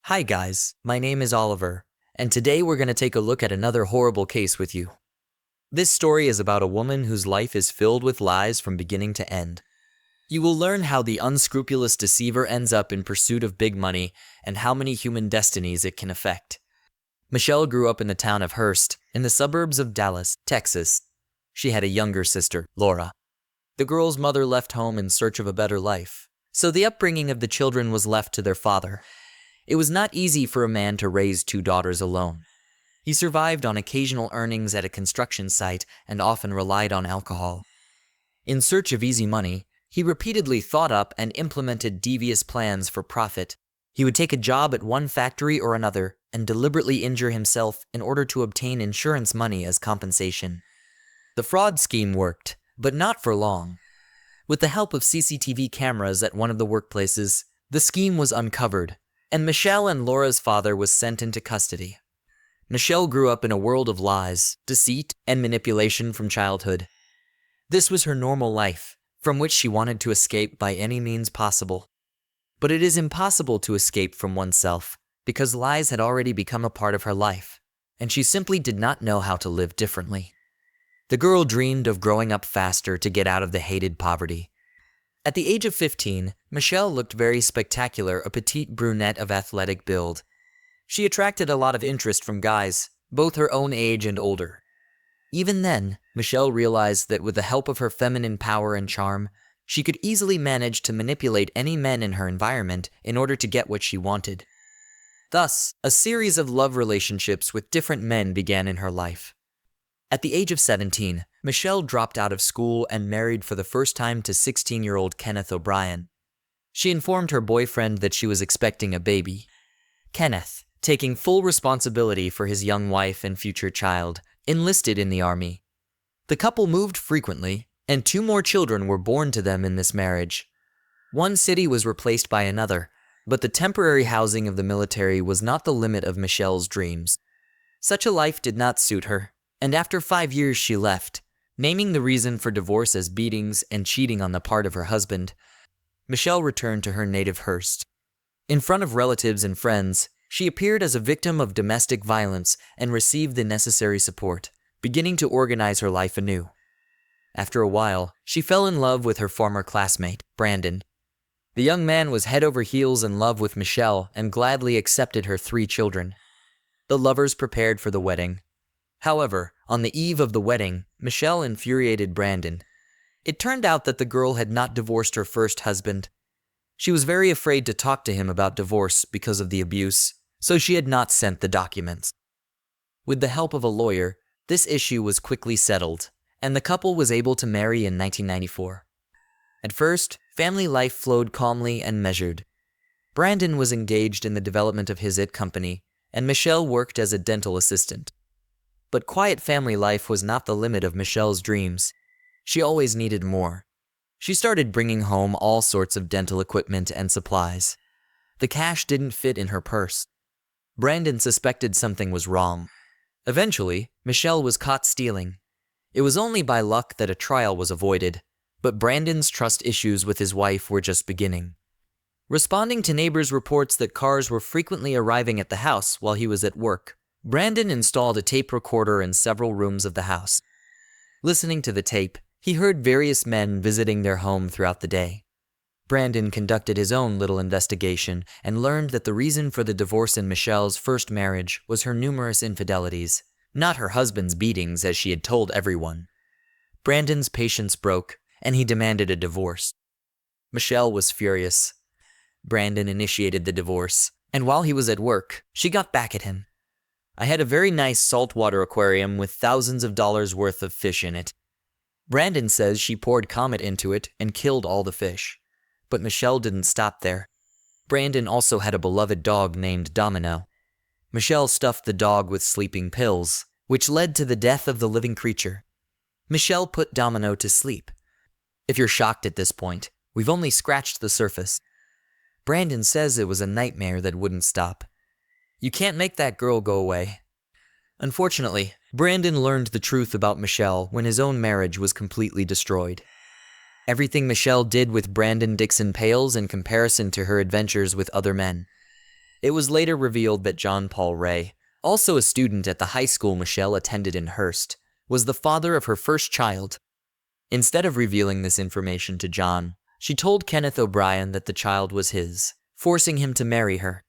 Hi guys, my name is Oliver, and today we're going to take a look at another horrible case with you. This story is about a woman whose life is filled with lies from beginning to end. You will learn how the unscrupulous deceiver ends up in pursuit of big money and how many human destinies it can affect. Michele grew up in the town of Hearst, in the suburbs of Dallas, Texas. She had a younger sister, Laura. The girl's mother left home in search of a better life, so the upbringing of the children was left to their father. It was not easy for a man to raise two daughters alone. He survived on occasional earnings at a construction site and often relied on alcohol. In search of easy money, he repeatedly thought up and implemented devious plans for profit. He would take a job at one factory or another and deliberately injure himself in order to obtain insurance money as compensation. The fraud scheme worked, but not for long. With the help of CCTV cameras at one of the workplaces, the scheme was uncovered, and Michele and Laura's father was sent into custody. Michele grew up in a world of lies, deceit, and manipulation from childhood. This was her normal life, from which she wanted to escape by any means possible. But it is impossible to escape from oneself, because lies had already become a part of her life, and she simply did not know how to live differently. The girl dreamed of growing up faster to get out of the hated poverty. At the age of 15, Michele looked very spectacular, a petite brunette of athletic build. She attracted a lot of interest from guys, both her own age and older. Even then, Michele realized that with the help of her feminine power and charm, she could easily manage to manipulate any men in her environment in order to get what she wanted. Thus, a series of love relationships with different men began in her life. At the age of 17, Michele dropped out of school and married for the first time to 16-year-old Kenneth O'Brien. She informed her boyfriend that she was expecting a baby. Kenneth, taking full responsibility for his young wife and future child, enlisted in the army. The couple moved frequently, and 2 more children were born to them in this marriage. One city was replaced by another, but the temporary housing of the military was not the limit of Michele's dreams. Such a life did not suit her, and after 5 years she left, naming the reason for divorce as beatings and cheating on the part of her husband. Michele returned to her native Hearst. In front of relatives and friends, she appeared as a victim of domestic violence and received the necessary support, beginning to organize her life anew. After a while, she fell in love with her former classmate, Brandon. The young man was head over heels in love with Michele and gladly accepted her 3 children. The lovers prepared for the wedding. However, on the eve of the wedding, Michele infuriated Brandon. It turned out that the girl had not divorced her first husband. She was very afraid to talk to him about divorce because of the abuse, so she had not sent the documents. With the help of a lawyer, this issue was quickly settled, and the couple was able to marry in 1994. At first, family life flowed calmly and measured. Brandon was engaged in the development of his IT company, and Michele worked as a dental assistant. But quiet family life was not the limit of Michele's dreams. She always needed more. She started bringing home all sorts of dental equipment and supplies. The cash didn't fit in her purse. Brandon suspected something was wrong. Eventually, Michele was caught stealing. It was only by luck that a trial was avoided, but Brandon's trust issues with his wife were just beginning. Responding to neighbors' reports that cars were frequently arriving at the house while he was at work, Brandon installed a tape recorder in several rooms of the house. Listening to the tape, he heard various men visiting their home throughout the day. Brandon conducted his own little investigation and learned that the reason for the divorce in Michele's first marriage was her numerous infidelities, not her husband's beatings as she had told everyone. Brandon's patience broke, and he demanded a divorce. Michele was furious. Brandon initiated the divorce, and while he was at work, she got back at him. "I had a very nice saltwater aquarium with thousands of dollars worth of fish in it." Brandon says she poured Comet into it and killed all the fish. But Michele didn't stop there. Brandon also had a beloved dog named Domino. Michele stuffed the dog with sleeping pills, which led to the death of the living creature. Michele put Domino to sleep. If you're shocked at this point, we've only scratched the surface. Brandon says it was a nightmare that wouldn't stop. You can't make that girl go away. Unfortunately, Brandon learned the truth about Michele when his own marriage was completely destroyed. Everything Michele did with Brandon Dixon pales in comparison to her adventures with other men. It was later revealed that John Paul Ray, also a student at the high school Michele attended in Hearst, was the father of her first child. Instead of revealing this information to John, she told Kenneth O'Brien that the child was his, forcing him to marry her.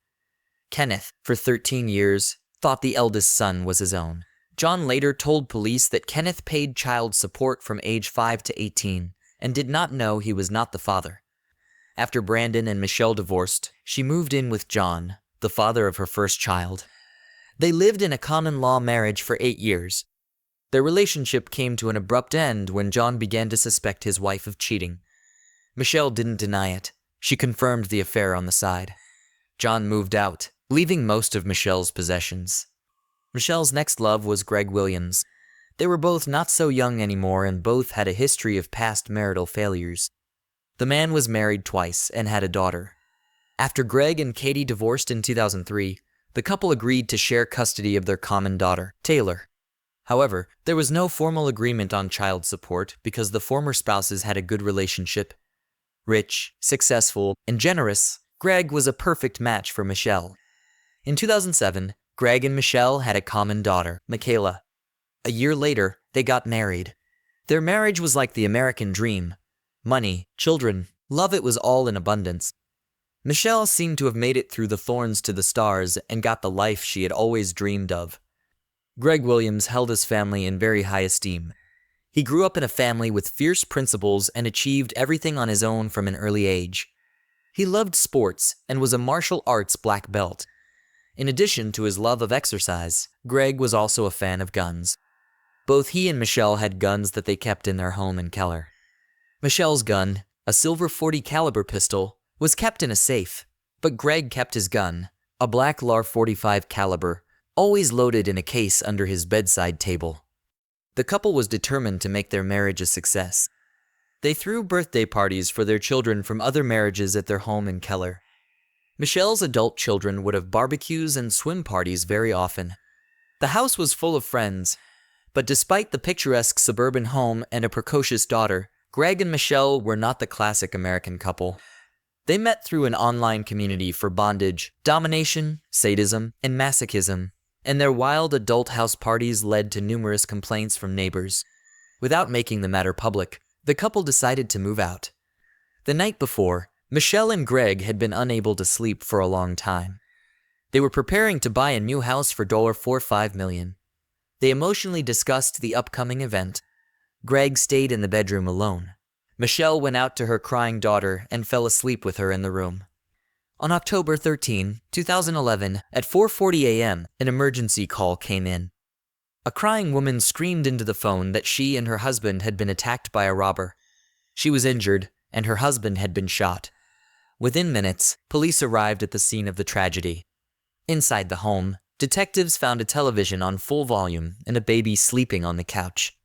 Kenneth, for 13 years, thought the eldest son was his own. John later told police that Kenneth paid child support from age 5 to 18 and did not know he was not the father. After Brandon and Michele divorced, she moved in with John, the father of her first child. They lived in a common-law marriage for 8 years. Their relationship came to an abrupt end when John began to suspect his wife of cheating. Michele didn't deny it. She confirmed the affair on the side. John moved out, leaving most of Michele's possessions. Michele's next love was Greg Williams. They were both not so young anymore and both had a history of past marital failures. The man was married twice and had a daughter. After Greg and Katie divorced in 2003, the couple agreed to share custody of their common daughter, Taylor. However, there was no formal agreement on child support because the former spouses had a good relationship. Rich, successful, and generous, Greg was a perfect match for Michele. In 2007, Greg and Michele had a common daughter, Michele. A year later, they got married. Their marriage was like the American dream. Money, children, love, it was all in abundance. Michele seemed to have made it through the thorns to the stars and got the life she had always dreamed of. Greg Williams held his family in very high esteem. He grew up in a family with fierce principles and achieved everything on his own from an early age. He loved sports and was a martial arts black belt. In addition to his love of exercise, Greg was also a fan of guns. Both he and Michele had guns that they kept in their home in Keller. Michele's gun, a silver .40 caliber pistol, was kept in a safe, but Greg kept his gun, a black .45 caliber, always loaded in a case under his bedside table. The couple was determined to make their marriage a success. They threw birthday parties for their children from other marriages at their home in Keller. Michele's adult children would have barbecues and swim parties very often. The house was full of friends, but despite the picturesque suburban home and a precocious daughter, Greg and Michele were not the classic American couple. They met through an online community for bondage, domination, sadism, and masochism, and their wild adult house parties led to numerous complaints from neighbors. Without making the matter public, the couple decided to move out. The night before, Michele and Greg had been unable to sleep for a long time. They were preparing to buy a new house for $45 million. They emotionally discussed the upcoming event. Greg stayed in the bedroom alone. Michele went out to her crying daughter and fell asleep with her in the room. On October 13, 2011, at 4:40 a.m., an emergency call came in. A crying woman screamed into the phone that she and her husband had been attacked by a robber. She was injured, and her husband had been shot. Within minutes, police arrived at the scene of the tragedy. Inside the home, detectives found a television on full volume and a baby sleeping on the couch.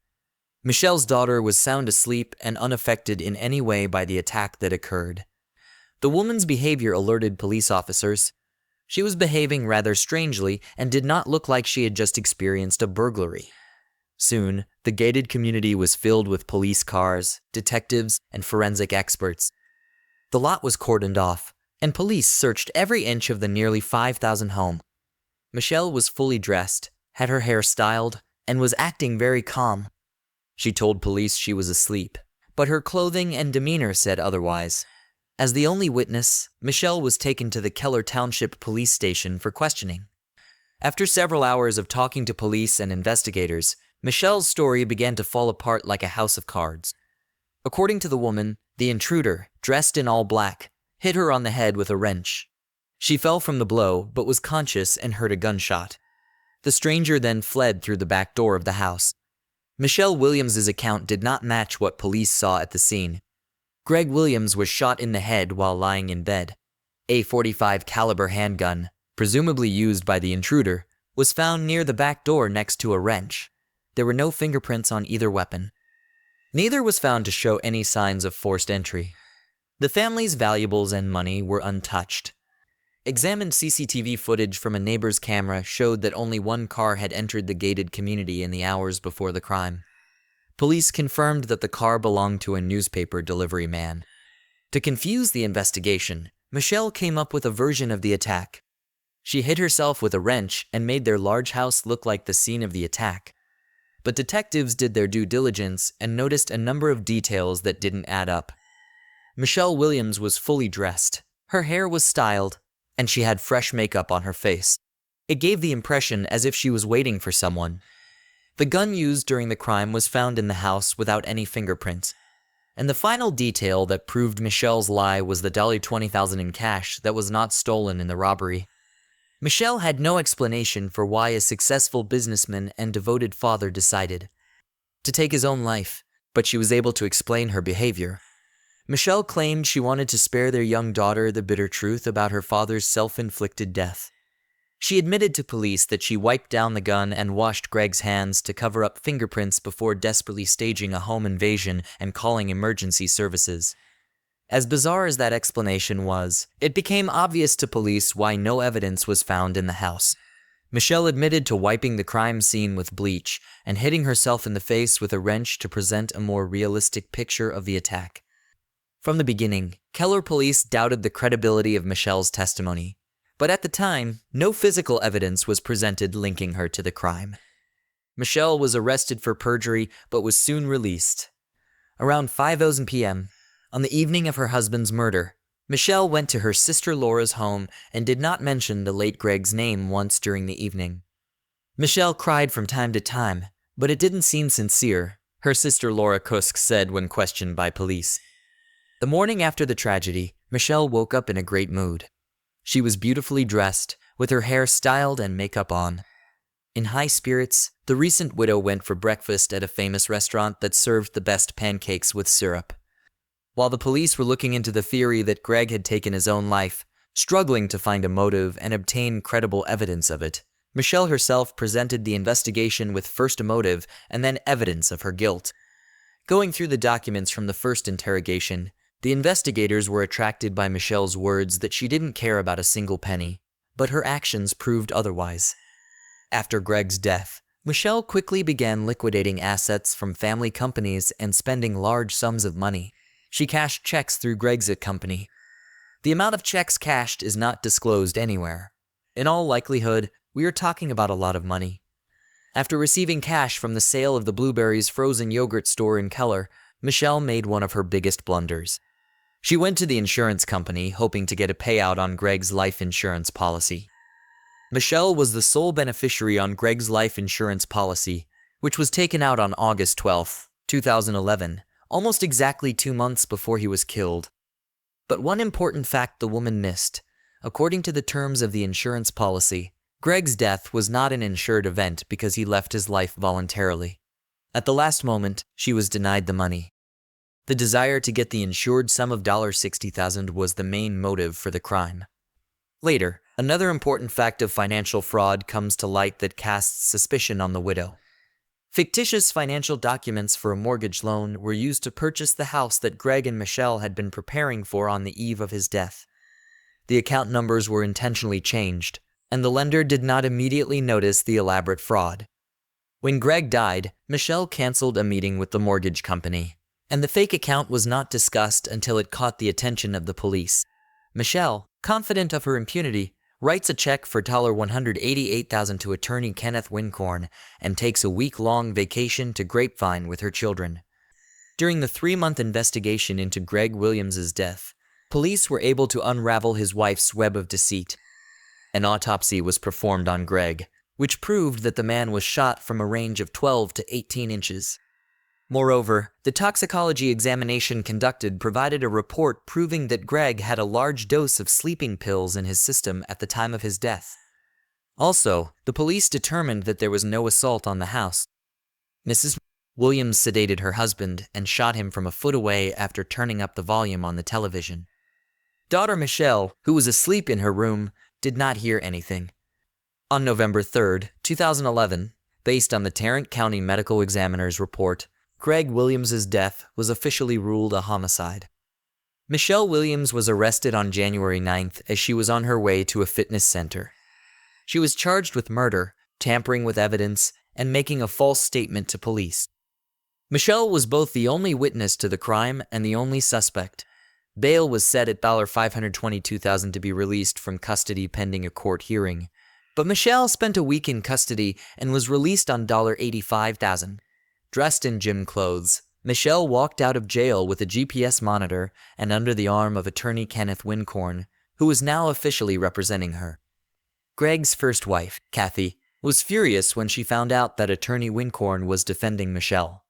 Michele's daughter was sound asleep and unaffected in any way by the attack that occurred. The woman's behavior alerted police officers. She was behaving rather strangely and did not look like she had just experienced a burglary. Soon, the gated community was filled with police cars, detectives, and forensic experts. The lot was cordoned off, and police searched every inch of the nearly 5,000 home. Michele was fully dressed, had her hair styled, and was acting very calm. She told police she was asleep, but her clothing and demeanor said otherwise. As the only witness, Michele was taken to the Keller Township Police Station for questioning. After several hours of talking to police and investigators, Michele's story began to fall apart like a house of cards. According to the woman, the intruder, dressed in all black, hit her on the head with a wrench. She fell from the blow but was conscious and heard a gunshot. The stranger then fled through the back door of the house. Michele Williams's account did not match what police saw at the scene. Greg Williams was shot in the head while lying in bed. A .45 caliber handgun, presumably used by the intruder, was found near the back door next to a wrench. There were no fingerprints on either weapon. Neither was found to show any signs of forced entry. The family's valuables and money were untouched. Examined CCTV footage from a neighbor's camera showed that only one car had entered the gated community in the hours before the crime. Police confirmed that the car belonged to a newspaper delivery man. To confuse the investigation, Michele came up with a version of the attack. She hit herself with a wrench and made their large house look like the scene of the attack. But detectives did their due diligence and noticed a number of details that didn't add up. Michele Williams was fully dressed, her hair was styled, and she had fresh makeup on her face. It gave the impression as if she was waiting for someone. The gun used during the crime was found in the house without any fingerprints. And the final detail that proved Michele's lie was the $20,000 in cash that was not stolen in the robbery. Michele had no explanation for why a successful businessman and devoted father decided to take his own life, but she was able to explain her behavior. Michele claimed she wanted to spare their young daughter the bitter truth about her father's self-inflicted death. She admitted to police that she wiped down the gun and washed Greg's hands to cover up fingerprints before desperately staging a home invasion and calling emergency services. As bizarre as that explanation was, it became obvious to police why no evidence was found in the house. Michele admitted to wiping the crime scene with bleach and hitting herself in the face with a wrench to present a more realistic picture of the attack. From the beginning, Keller police doubted the credibility of Michele's testimony. But at the time, no physical evidence was presented linking her to the crime. Michele was arrested for perjury but was soon released. Around 5:00 p.m., on the evening of her husband's murder, Michele went to her sister Laura's home and did not mention the late Greg's name once during the evening. Michele cried from time to time, but it didn't seem sincere, her sister Laura Kusk said when questioned by police. The morning after the tragedy, Michele woke up in a great mood. She was beautifully dressed, with her hair styled and makeup on. In high spirits, the recent widow went for breakfast at a famous restaurant that served the best pancakes with syrup. While the police were looking into the theory that Greg had taken his own life, struggling to find a motive and obtain credible evidence of it, Michele herself presented the investigation with first a motive and then evidence of her guilt. Going through the documents from the first interrogation, the investigators were attracted by Michele's words that she didn't care about a single penny, but her actions proved otherwise. After Greg's death, Michele quickly began liquidating assets from family companies and spending large sums of money. She cashed checks through Greg's company. The amount of checks cashed is not disclosed anywhere. In all likelihood, we are talking about a lot of money. After receiving cash from the sale of the Blueberries frozen yogurt store in Keller, Michele made one of her biggest blunders. She went to the insurance company hoping to get a payout on Greg's life insurance policy. Michele was the sole beneficiary on Greg's life insurance policy, which was taken out on August 12, 2011, almost exactly 2 months before he was killed. But one important fact the woman missed. According to the terms of the insurance policy, Greg's death was not an insured event because he left his life voluntarily. At the last moment, she was denied the money. The desire to get the insured sum of $60,000 was the main motive for the crime. Later, another important fact of financial fraud comes to light that casts suspicion on the widow. Fictitious financial documents for a mortgage loan were used to purchase the house that Greg and Michele had been preparing for on the eve of his death. The account numbers were intentionally changed, and the lender did not immediately notice the elaborate fraud. When Greg died, Michele canceled a meeting with the mortgage company, and the fake account was not discussed until it caught the attention of the police. Michele, confident of her impunity, writes a check for $188,000 to attorney Kenneth Wincorn and takes a week-long vacation to Grapevine with her children. During the 3-month investigation into Greg Williams's death, police were able to unravel his wife's web of deceit. An autopsy was performed on Greg, which proved that the man was shot from a range of 12 to 18 inches. Moreover, the toxicology examination conducted provided a report proving that Greg had a large dose of sleeping pills in his system at the time of his death. Also, the police determined that there was no assault on the house. Mrs. Williams sedated her husband and shot him from a foot away after turning up the volume on the television. Daughter Michele, who was asleep in her room, did not hear anything. On November 3, 2011, based on the Tarrant County Medical Examiner's report, Greg Williams's death was officially ruled a homicide. Michele Williams was arrested on January 9th as she was on her way to a fitness center. She was charged with murder, tampering with evidence, and making a false statement to police. Michele was both the only witness to the crime and the only suspect. Bail was set at $522,000 to be released from custody pending a court hearing. But Michele spent a week in custody and was released on $85,000. Dressed in gym clothes, Michele walked out of jail with a GPS monitor and under the arm of attorney Kenneth Wincorn, who was now officially representing her. Greg's first wife, Kathy, was furious when she found out that attorney Wincorn was defending Michele.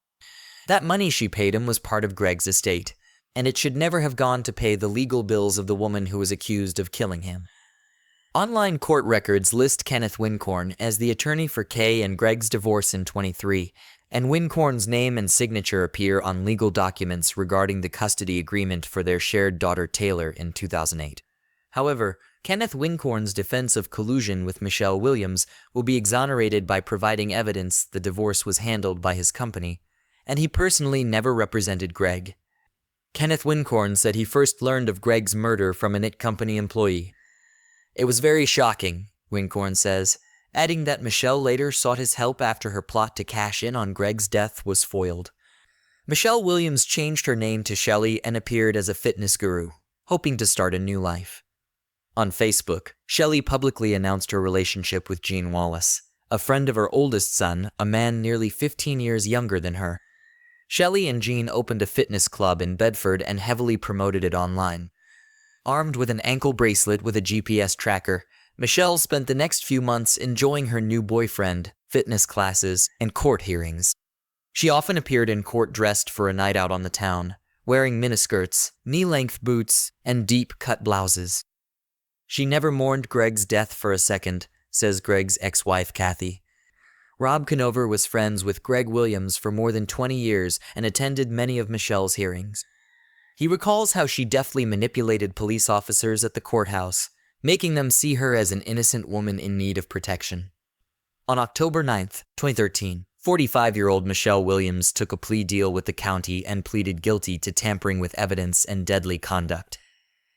That money she paid him was part of Greg's estate, and it should never have gone to pay the legal bills of the woman who was accused of killing him. Online court records list Kenneth Wincorn as the attorney for Kay and Greg's divorce in 2023, and Wincorn's name and signature appear on legal documents regarding the custody agreement for their shared daughter Taylor in 2008. However, Kenneth Wincorn's defense of collusion with Michele Williams will be exonerated by providing evidence the divorce was handled by his company, and he personally never represented Greg. Kenneth Wincorn said he first learned of Greg's murder from an IT company employee. It was very shocking, Wincorn says, adding that Michele later sought his help after her plot to cash in on Greg's death was foiled. Michele Williams changed her name to Shelley and appeared as a fitness guru, hoping to start a new life. On Facebook, Shelley publicly announced her relationship with Gene Wallace, a friend of her oldest son, a man nearly 15 years younger than her. Shelley and Gene opened a fitness club in Bedford and heavily promoted it online. Armed with an ankle bracelet with a GPS tracker, Michele spent the next few months enjoying her new boyfriend, fitness classes, and court hearings. She often appeared in court dressed for a night out on the town, wearing miniskirts, knee-length boots, and deep-cut blouses. She never mourned Greg's death for a second, says Greg's ex-wife Kathy. Rob Conover was friends with Greg Williams for more than 20 years and attended many of Michele's hearings. He recalls how she deftly manipulated police officers at the courthouse, making them see her as an innocent woman in need of protection. On October 9, 2013, 45-year-old Michele Williams took a plea deal with the county and pleaded guilty to tampering with evidence and deadly conduct.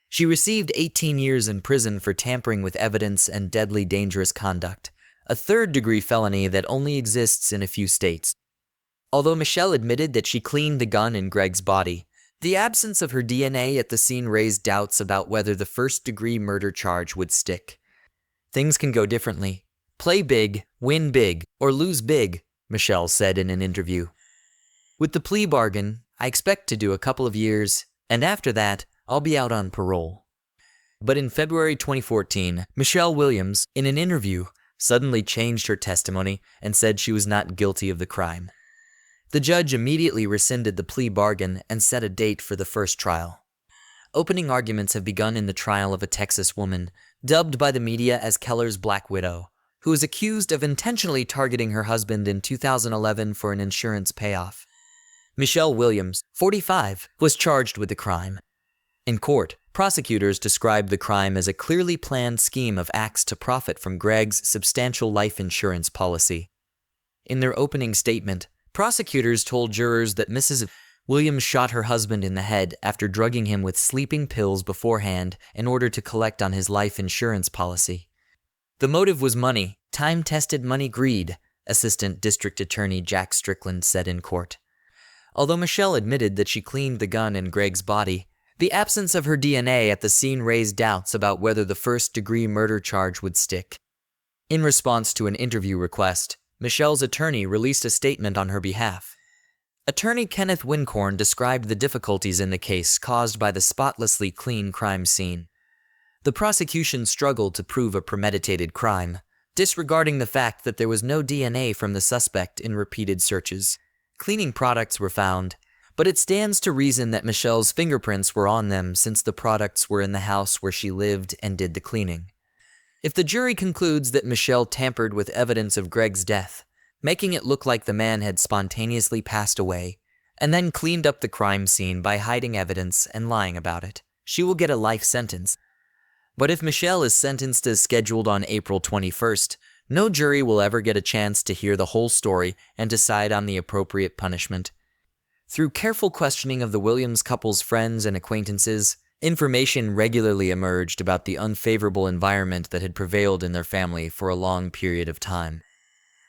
She received 18 years in prison for tampering with evidence and deadly dangerous conduct, a third-degree felony that only exists in a few states. Although Michele admitted that she cleaned the gun in Greg's body, the absence of her DNA at the scene raised doubts about whether the first-degree murder charge would stick. Things can go differently. Play big, win big, or lose big, Michele said in an interview. With the plea bargain, I expect to do a couple of years, and after that, I'll be out on parole. But in February 2014, Michele Williams, in an interview, suddenly changed her testimony and said she was not guilty of the crime. The judge immediately rescinded the plea bargain and set a date for the first trial. Opening arguments have begun in the trial of a Texas woman, dubbed by the media as Keller's Black Widow, who is accused of intentionally targeting her husband in 2011 for an insurance payoff. Michele Williams, 45, was charged with the crime. In court, prosecutors described the crime as a clearly planned scheme of acts to profit from Greg's substantial life insurance policy. In their opening statement, prosecutors told jurors that Mrs. Williams shot her husband in the head after drugging him with sleeping pills beforehand in order to collect on his life insurance policy. The motive was money, time-tested money greed, Assistant District Attorney Jack Strickland said in court. Although Michele admitted that she cleaned the gun in Greg's body, the absence of her DNA at the scene raised doubts about whether the first-degree murder charge would stick. In response to an interview request, Michele's attorney released a statement on her behalf. Attorney Kenneth Wincorn described the difficulties in the case caused by the spotlessly clean crime scene. The prosecution struggled to prove a premeditated crime, disregarding the fact that there was no DNA from the suspect in repeated searches. Cleaning products were found, but it stands to reason that Michele's fingerprints were on them since the products were in the house where she lived and did the cleaning. If the jury concludes that Michele tampered with evidence of Greg's death, making it look like the man had spontaneously passed away, and then cleaned up the crime scene by hiding evidence and lying about it, she will get a life sentence. But if Michele is sentenced as scheduled on April 21st, no jury will ever get a chance to hear the whole story and decide on the appropriate punishment. Through careful questioning of the Williams couple's friends and acquaintances, information regularly emerged about the unfavorable environment that had prevailed in their family for a long period of time.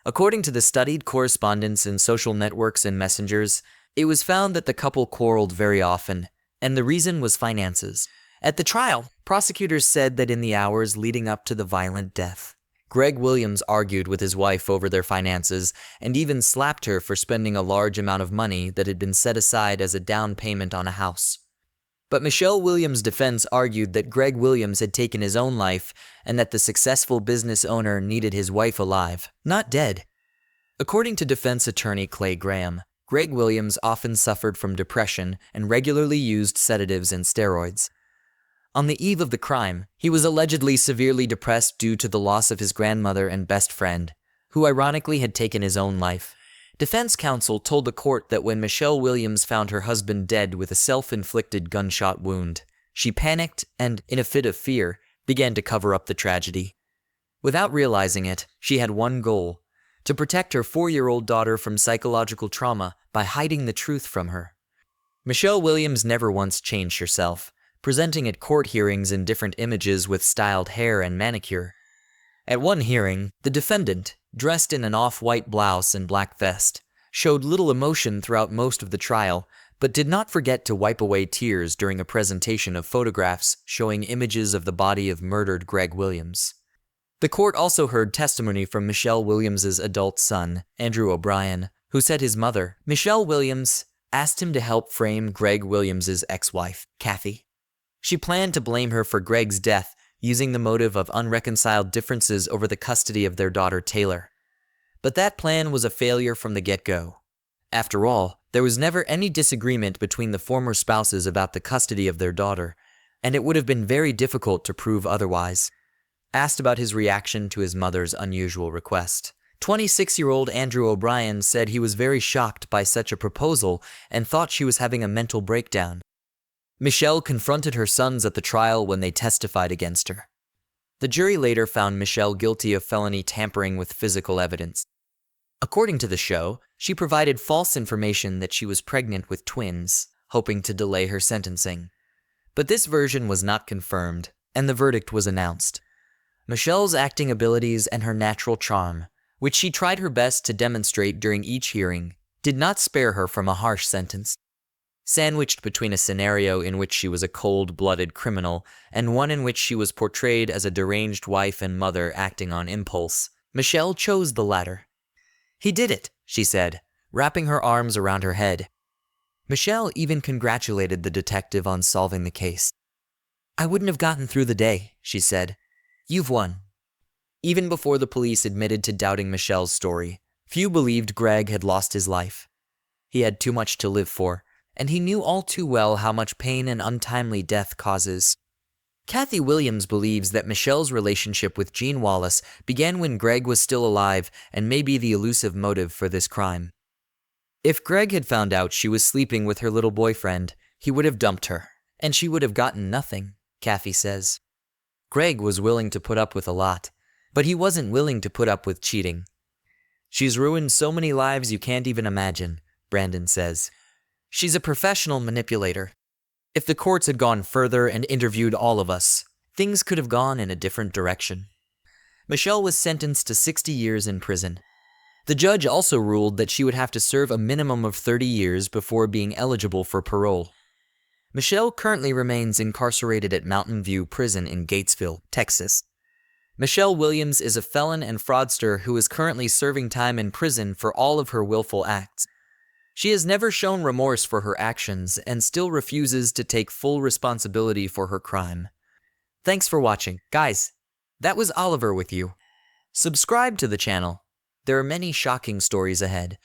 According to the studied correspondence in social networks and messengers, it was found that the couple quarreled very often, and the reason was finances. At the trial, prosecutors said that in the hours leading up to the violent death, Greg Williams argued with his wife over their finances and even slapped her for spending a large amount of money that had been set aside as a down payment on a house. But Michele Williams' defense argued that Greg Williams had taken his own life and that the successful business owner needed his wife alive, not dead. According to defense attorney Clay Graham, Greg Williams often suffered from depression and regularly used sedatives and steroids. On the eve of the crime, he was allegedly severely depressed due to the loss of his grandmother and best friend, who ironically had taken his own life. Defense counsel told the court that when Michele Williams found her husband dead with a self-inflicted gunshot wound, she panicked and, in a fit of fear, began to cover up the tragedy. Without realizing it, she had one goal: to protect her 4-year-old daughter from psychological trauma by hiding the truth from her. Michele Williams never once changed herself, presenting at court hearings in different images with styled hair and manicure. At one hearing, the defendant, dressed in an off-white blouse and black vest, showed little emotion throughout most of the trial, but did not forget to wipe away tears during a presentation of photographs showing images of the body of murdered Greg Williams. The court also heard testimony from Michele Williams' adult son, Andrew O'Brien, who said his mother, Michele Williams, asked him to help frame Greg Williams' ex-wife, Kathy. She planned to blame her for Greg's death, using the motive of unreconciled differences over the custody of their daughter Taylor. But that plan was a failure from the get-go. After all, there was never any disagreement between the former spouses about the custody of their daughter, and it would have been very difficult to prove otherwise. Asked about his reaction to his mother's unusual request, 26-year-old Andrew O'Brien said he was very shocked by such a proposal and thought she was having a mental breakdown. Michele confronted her sons at the trial when they testified against her. The jury later found Michele guilty of felony tampering with physical evidence. According to the show, she provided false information that she was pregnant with twins, hoping to delay her sentencing. But this version was not confirmed, and the verdict was announced. Michele's acting abilities and her natural charm, which she tried her best to demonstrate during each hearing, did not spare her from a harsh sentence. Sandwiched between a scenario in which she was a cold-blooded criminal and one in which she was portrayed as a deranged wife and mother acting on impulse, Michele chose the latter. "He did it," she said, wrapping her arms around her head. Michele even congratulated the detective on solving the case. "I wouldn't have gotten through the day," she said. "You've won." Even before the police admitted to doubting Michele's story, few believed Greg had lost his life. He had too much to live for, and he knew all too well how much pain an untimely death causes. Kathy Williams believes that Michele's relationship with Gene Wallace began when Greg was still alive and may be the elusive motive for this crime. If Greg had found out she was sleeping with her little boyfriend, he would have dumped her, and she would have gotten nothing, Kathy says. Greg was willing to put up with a lot, but he wasn't willing to put up with cheating. "She's ruined so many lives you can't even imagine," Brandon says. "She's a professional manipulator. If the courts had gone further and interviewed all of us, things could have gone in a different direction." Michele was sentenced to 60 years in prison. The judge also ruled that she would have to serve a minimum of 30 years before being eligible for parole. Michele currently remains incarcerated at Mountain View Prison in Gatesville, Texas. Michele Williams is a felon and fraudster who is currently serving time in prison for all of her willful acts. She has never shown remorse for her actions and still refuses to take full responsibility for her crime. Thanks for watching. Guys, that was Oliver with you. Subscribe to the channel. There are many shocking stories ahead.